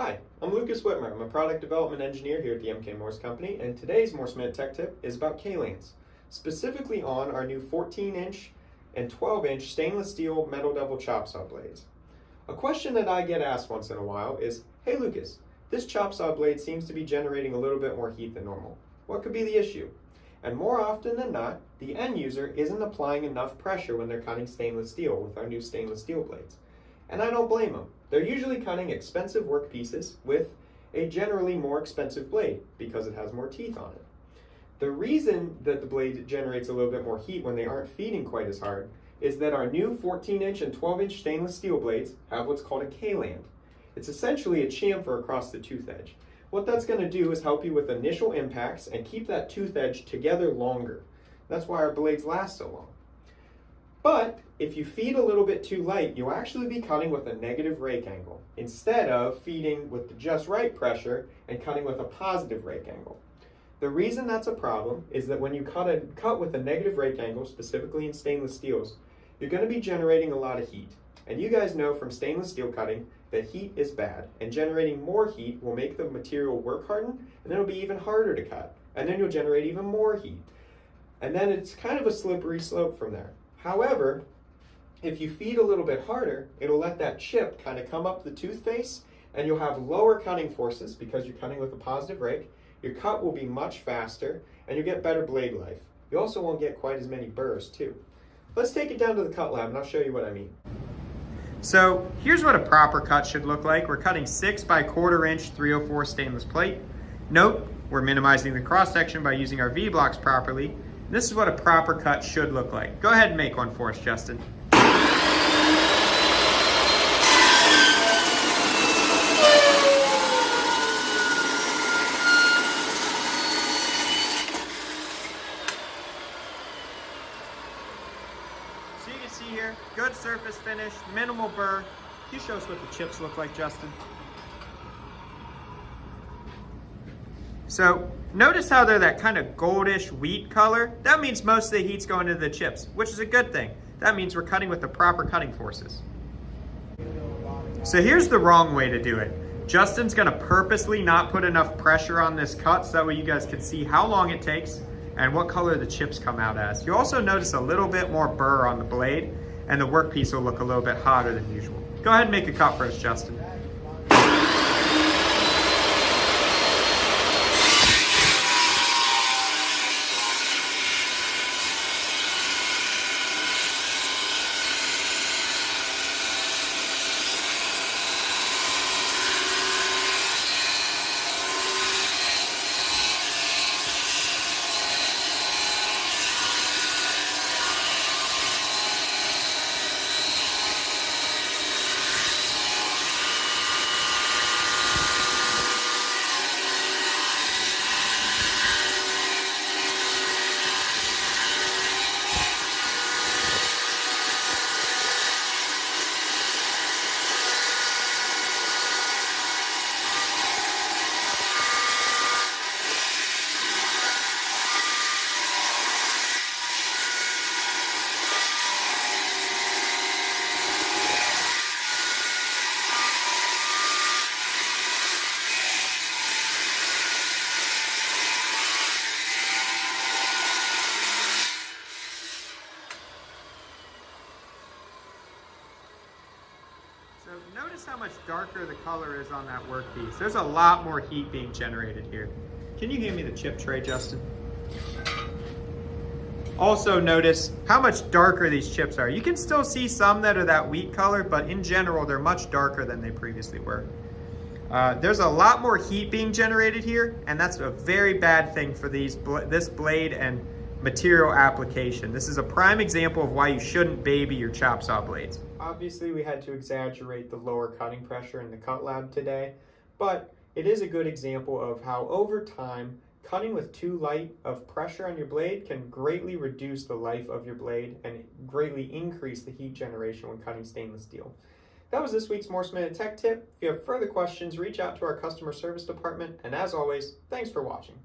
Hi, I'm Lucas Whitmer. I'm a product development engineer here at the MK Morse Company, and today's Morse Minute Tech Tip is about K-Lands, specifically on our new 14-inch and 12-inch stainless steel metal double chop saw blades. A question that I get asked once in a while is, hey Lucas, this chop saw blade seems to be generating a little bit more heat than normal. What could be the issue? And more often than not, the end user isn't applying enough pressure when they're cutting stainless steel with our new stainless steel blades. And I don't blame them. They're usually cutting expensive work pieces with a generally more expensive blade because it has more teeth on it. The reason that the blade generates a little bit more heat when they aren't feeding quite as hard is that our new 14-inch and 12-inch stainless steel blades have what's called a K-land. It's essentially a chamfer across the tooth edge. What that's going to do is help you with initial impacts and keep that tooth edge together longer. That's why our blades last so long. But if you feed a little bit too light, you'll actually be cutting with a negative rake angle instead of feeding with the just right pressure and cutting with a positive rake angle. The reason that's a problem is that when you cut with a negative rake angle, specifically in stainless steels, you're going to be generating a lot of heat. And you guys know from stainless steel cutting that heat is bad, and generating more heat will make the material work harden, and then it'll be even harder to cut, and then you'll generate even more heat. And then it's kind of a slippery slope from there. However, if you feed a little bit harder, it'll let that chip kind of come up the tooth face, and you'll have lower cutting forces because you're cutting with a positive rake. Your cut will be much faster, and you'll get better blade life. You also won't get quite as many burrs too. Let's take it down to the cut lab, and I'll show you what I mean. So here's what a proper cut should look like. We're cutting 6 by 1/4 inch 304 stainless plate. Note, we're minimizing the cross section by using our V-blocks properly. This is what a proper cut should look like. Go ahead and make one for us, Justin. So you can see here, good surface finish, minimal burr. Can you show us what the chips look like, Justin? So notice how they're that kind of goldish wheat color. That means most of the heat's going to the chips, which is a good thing. That means we're cutting with the proper cutting forces. So here's the wrong way to do it. Justin's gonna purposely not put enough pressure on this cut so that way you guys can see how long it takes and what color the chips come out as. You'll also notice a little bit more burr on the blade, and the workpiece will look a little bit hotter than usual. Go ahead and make a cut for us, Justin. So notice how much darker the color is on that workpiece. There's a lot more heat being generated here. Can you hand me the chip tray, Justin? Also notice how much darker these chips are. You can still see some that are that wheat color, but in general, they're much darker than they previously were. There's a lot more heat being generated here, and that's a very bad thing for this blade and material application. This is a prime example of why you shouldn't baby your chop saw blades. Obviously, we had to exaggerate the lower cutting pressure in the cut lab today, but it is a good example of how over time, cutting with too light of pressure on your blade can greatly reduce the life of your blade and greatly increase the heat generation when cutting stainless steel. That was this week's Morse Minute Tech Tip. If you have further questions, reach out to our customer service department, and as always, thanks for watching.